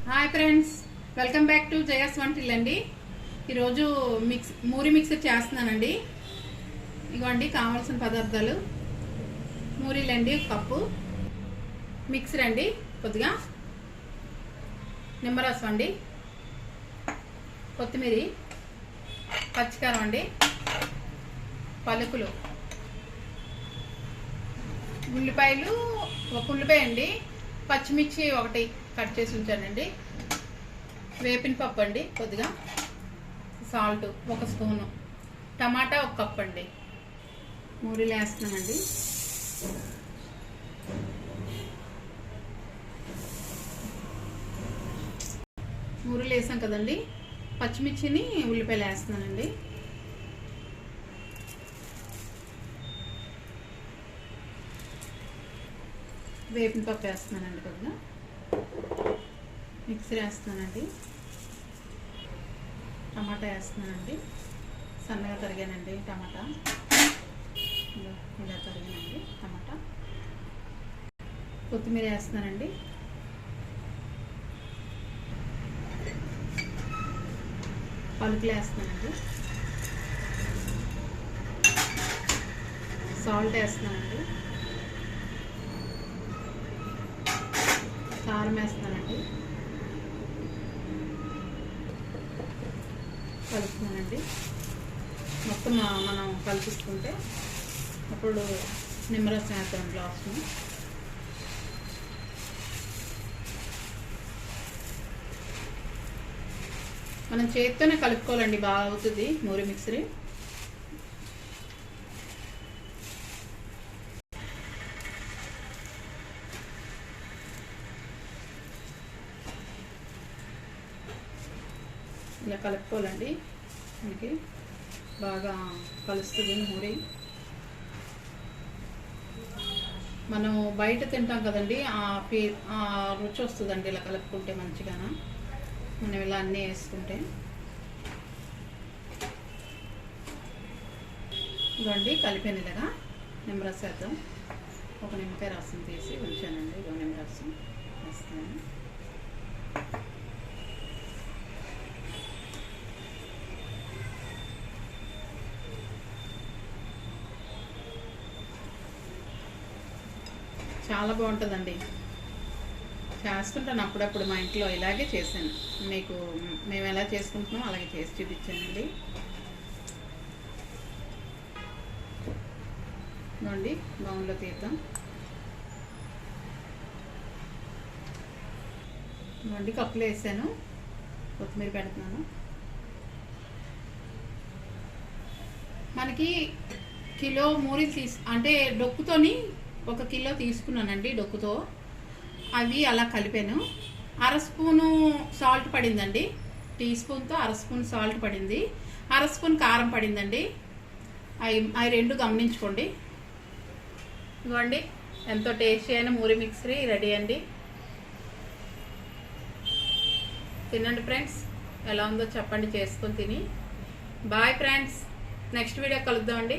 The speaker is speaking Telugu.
Hi friends, welcome back to Jaya svantaillu అండి. ఈరోజు మూరి మిక్సర్ చేస్తున్నానండి. ఇగోండి కావాల్సిన పదార్థాలు: మూరీలండి, కప్పు, మిక్సర్ అండి, కొద్దిగా నిమ్మరసం అండి, కొత్తిమీర, పచ్చికారం అండి, పలుకులు, ఉల్లిపాయలు, ఒక ఉల్లిపాయ అండి, పచ్చిమిర్చి ఒకటి కట్ చేసి ఉంచానండి, వేపిన పప్పు అండి, కొద్దిగా సాల్ట్ ఒక స్పూను, టమాటా ఒక కప్ అండి. మూరీలు వేస్తున్నానండి. మూరీలు వేసాం కదండి, పచ్చిమిర్చిని ఉల్లిపాయలు వేస్తున్నానండి. వేపిన పప్పు వేస్తున్నానండి, కొద్దిగా మిక్సర్ వేస్తున్నానండి, టమాటా వేస్తున్నానండి, సన్నగా తరిగానండి టమాటా, ఇలా తరిగానండి టమాటా, కొత్తిమీర వేస్తున్నానండి, పలుకులు వేస్తున్నానండి, సాల్ట్ వేస్తున్నానండి, కారం వేస్తున్నానండి, కలుపుతున్నానండి. మొత్తం మనం కలిపిస్తుంటే అప్పుడు నిమ్మరసం వేస్తాం గ్లాస్ని. మనం చేత్తోనే కలుపుకోవాలండి, బాగా అవుతుంది మూరి మిక్సరీ. ఇలా కలుపుకోవాలండి, మనకి బాగా కలుస్తుంది మూరి. మనం బయట తింటాం కదండి, ఆ రుచి వస్తుందండి ఇలా కలుపుకుంటే మంచిగా. మనం ఇలా అన్నీ వేసుకుంటే ఇవ్వండి, కలిపాను ఇలాగా. నిమ్మరసం వేద్దాం. ఒక నిమ్మకాయ రసం తీసి ఉంచానండి, ఇదో నిమ్మరసం వేస్తాను. చాలా బాగుంటుందండి, చేస్తుంటాను అప్పుడప్పుడు. మా ఇంట్లో ఇలాగే చేశాను, మీకు మేము ఎలా చేసుకుంటున్నాం అలాగే చేసి చూపించానండి. ఇవ్వండి, బౌన్లో తీద్దాం. ఇవ్వండి, కప్పులో వేసాను, కొత్తిమీర పెడుతున్నాను. మనకి కిలో మూరి అంటే డొక్కుతోని 1 కిలో తీసుకున్నానండి, డొక్కుతో. అవి అలా కలిపాను. 1/2 స్పూను సాల్ట్ పడిందండి, టీ స్పూన్తో 1/2 స్పూన్ సాల్ట్ పడింది, 1/2 స్పూన్ కారం పడిందండి. అవి రెండు గమనించుకోండి. ఇవ్వండి, ఎంతో టేస్టీ అయిన మూరి మిక్సరీ రెడీ అండి. తినండి ఫ్రెండ్స్, ఎలా ఉందో చెప్పండి చేసుకొని తిని. బాయ్ ఫ్రెండ్స్, నెక్స్ట్ వీడియో కలుద్దామండి.